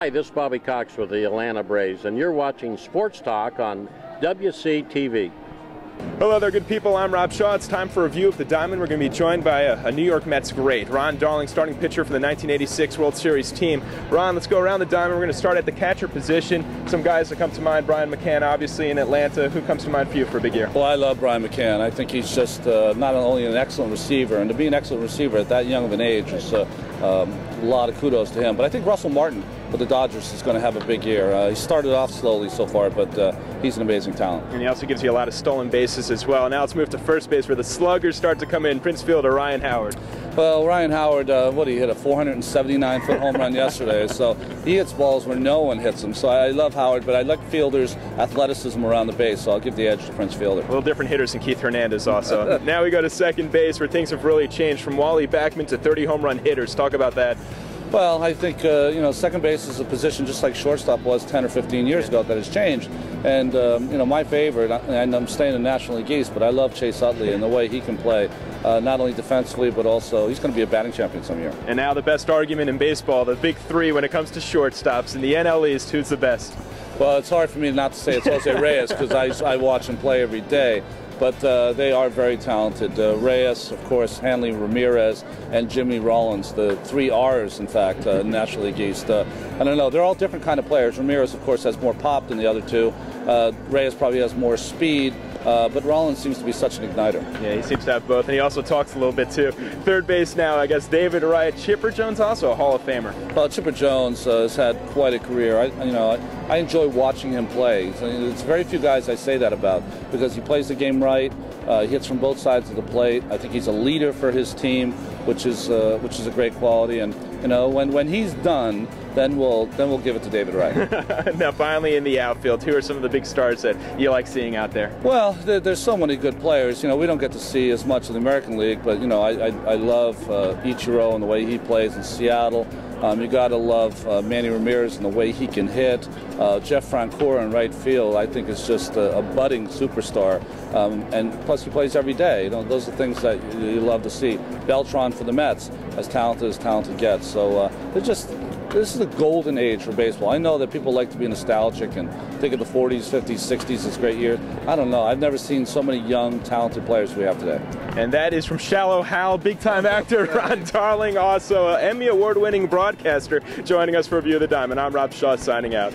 Hi, this is Bobby Cox with the Atlanta Braves, and you're watching Sports Talk on WCTV. Hello there, good people. I'm Rob Shaw. It's time for a review of the Diamond. We're going to be joined by a New York Mets great, Ron Darling, starting pitcher for the 1986 World Series team. Ron, let's go around the Diamond. We're going to start at the catcher position. Some guys that come to mind, Brian McCann, obviously in Atlanta. Who comes to mind for you for a big year? Well, I love Brian McCann. I think he's just not only an excellent receiver, and to be an excellent receiver at that young of an age is a lot of kudos to him. But I think Russell Martin with the Dodgers is going to have a big year. He started off slowly so far, but he's an amazing talent. And he also gives you a lot of stolen bases as well. Now let's move to first base where the sluggers start to come in. Prince Fielder, Ryan Howard. Well, Ryan Howard, he hit a 479-foot home run yesterday, so he hits balls where no one hits them. So I love Howard, but I like Fielder's athleticism around the base, so I'll give the edge to Prince Fielder. A little different hitters than Keith Hernandez also. Now we go to second base where things have really changed from Wally Backman to 30 home run hitters. Talk about that. Well, I think, second base is a position just like shortstop was 10 or 15 years ago that has changed. And, my favorite, and I'm staying in National League East, but I love Chase Utley and the way he can play, not only defensively, but also he's going to be a batting champion some year. And now the best argument in baseball, the big three when it comes to shortstops. In the NL East, who's the best? Well, it's hard for me not to say it's Jose Reyes because I watch him play every day. But they are very talented. Reyes, of course, Hanley Ramirez, and Jimmy Rollins, the three R's, in fact, National League East. I don't know. They're all different kind of players. Ramirez, of course, has more pop than the other two. Reyes probably has more speed. But Rollins seems to be such an igniter. Yeah, he seems to have both, and he also talks a little bit too. Third base now, I guess David Wright. Chipper Jones also a Hall of Famer. Well, Chipper Jones has had quite a career. I enjoy watching him play. It's very few guys I say that about because he plays the game right. He hits from both sides of the plate. I think he's a leader for his team, which is a great quality. And when he's done, then we'll give it to David Wright. Now, finally, in the outfield, who are some of the big stars that you like seeing out there? Well, there's so many good players. We don't get to see as much in the American League, but I love Ichiro and the way he plays in Seattle. You got to love Manny Ramirez and the way he can hit. Jeff Francoeur in right field, I think, is just a budding superstar. And plus, he plays every day. Those are things that you love to see. Beltran for the Mets, as talented gets. So this is a golden age for baseball. I know that people like to be nostalgic and think of the 40s, 50s, 60s as great years. I don't know. I've never seen so many young, talented players we have today. And that is from Shallow Hal, big-time actor Ron Darling, also an Emmy Award-winning broadcaster, joining us for a review of the Diamond. I'm Rob Shaw, signing out.